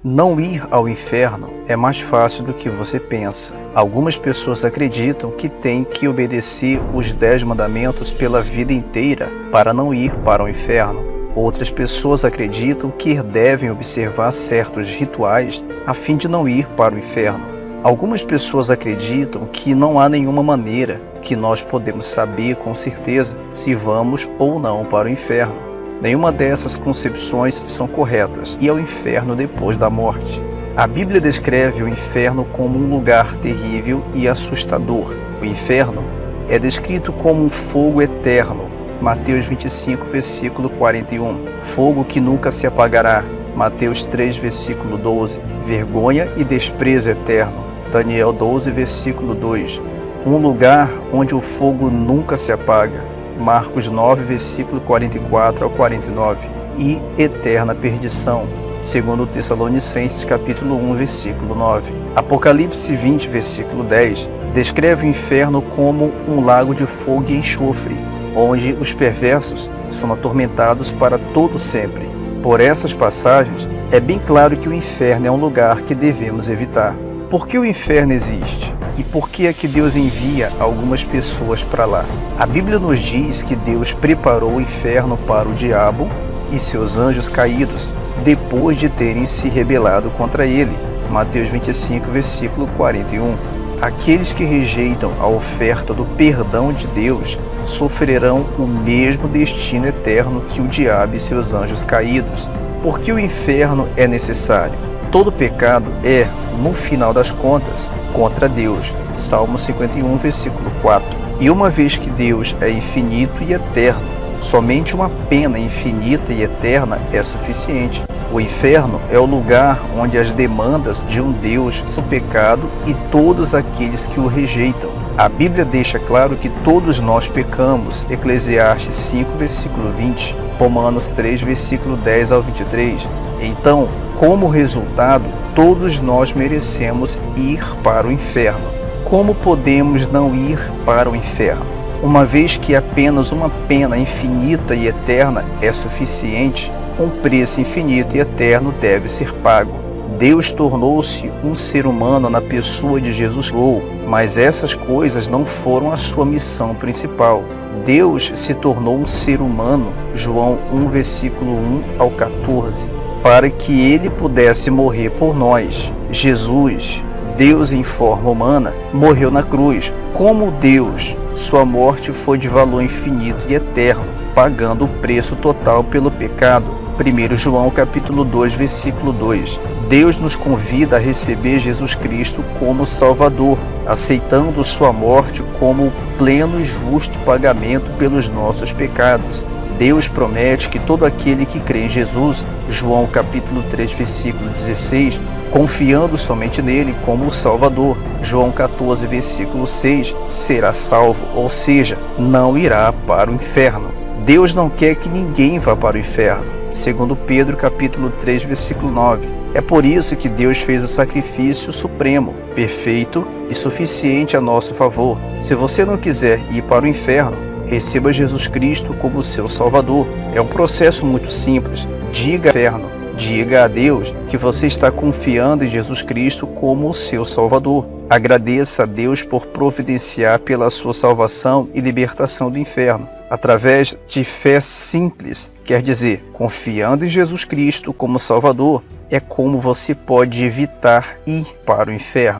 Não ir ao inferno é mais fácil do que você pensa. Algumas pessoas acreditam que têm que obedecer os 10 mandamentos pela vida inteira para não ir para o inferno. Outras pessoas acreditam que devem observar certos rituais a fim de não ir para o inferno. Algumas pessoas acreditam que não há nenhuma maneira que nós podemos saber com certeza se vamos ou não para o inferno. Nenhuma dessas concepções são corretas e é o inferno depois da morte. A Bíblia descreve o inferno como um lugar terrível e assustador. O inferno é descrito como um fogo eterno. Mateus 25, versículo 41. Fogo que nunca se apagará. Mateus 3, versículo 12. Vergonha e desprezo eterno. Daniel 12, versículo 2. Um lugar onde o fogo nunca se apaga. Marcos 9, versículo 44 ao 49, e eterna perdição, segundo Tessalonicenses capítulo 1, versículo 9. Apocalipse 20, versículo 10, descreve o inferno como um lago de fogo e enxofre, onde os perversos são atormentados para todo sempre. Por essas passagens, é bem claro que o inferno é um lugar que devemos evitar. Por que o inferno existe? E por que é que Deus envia algumas pessoas para lá? A Bíblia nos diz que Deus preparou o inferno para o diabo e seus anjos caídos, depois de terem se rebelado contra ele. Mateus 25, versículo 41. Aqueles que rejeitam a oferta do perdão de Deus sofrerão o mesmo destino eterno que o diabo e seus anjos caídos. Por que o inferno é necessário? Todo pecado é, no final das contas, contra Deus. Salmo 51, versículo 4. E uma vez que Deus é infinito e eterno, somente uma pena infinita e eterna é suficiente. O inferno é o lugar onde as demandas de um Deus são pecado e todos aqueles que o rejeitam. A Bíblia deixa claro que todos nós pecamos. Eclesiastes 5, versículo 20. Romanos 3, versículo 10 ao 23. Então, como resultado, todos nós merecemos ir para o inferno. Como podemos não ir para o inferno? Uma vez que apenas uma pena infinita e eterna é suficiente, um preço infinito e eterno deve ser pago. Deus tornou-se um ser humano na pessoa de Jesus Cristo, mas essas coisas não foram a sua missão principal. Deus se tornou um ser humano, João 1, versículo 1 ao 14, para que ele pudesse morrer por nós. Jesus, Deus em forma humana, morreu na cruz. Como Deus, sua morte foi de valor infinito e eterno, pagando o preço total pelo pecado. 1 João capítulo 2, versículo 2. Deus nos convida a receber Jesus Cristo como Salvador, aceitando sua morte como o pleno e justo pagamento pelos nossos pecados. Deus promete que todo aquele que crê em Jesus, João capítulo 3, versículo 16, confiando somente nele como o Salvador, João 14, versículo 6, será salvo, ou seja, não irá para o inferno. Deus não quer que ninguém vá para o inferno, segundo Pedro capítulo 3, versículo 9. É por isso que Deus fez o sacrifício supremo, perfeito e suficiente a nosso favor. Se você não quiser ir para o inferno, receba Jesus Cristo como seu Salvador. É um processo muito simples. Diga ao inferno, diga a Deus que você está confiando em Jesus Cristo como o seu Salvador. Agradeça a Deus por providenciar pela sua salvação e libertação do inferno, através de fé simples. Quer dizer, confiando em Jesus Cristo como Salvador, é como você pode evitar ir para o inferno.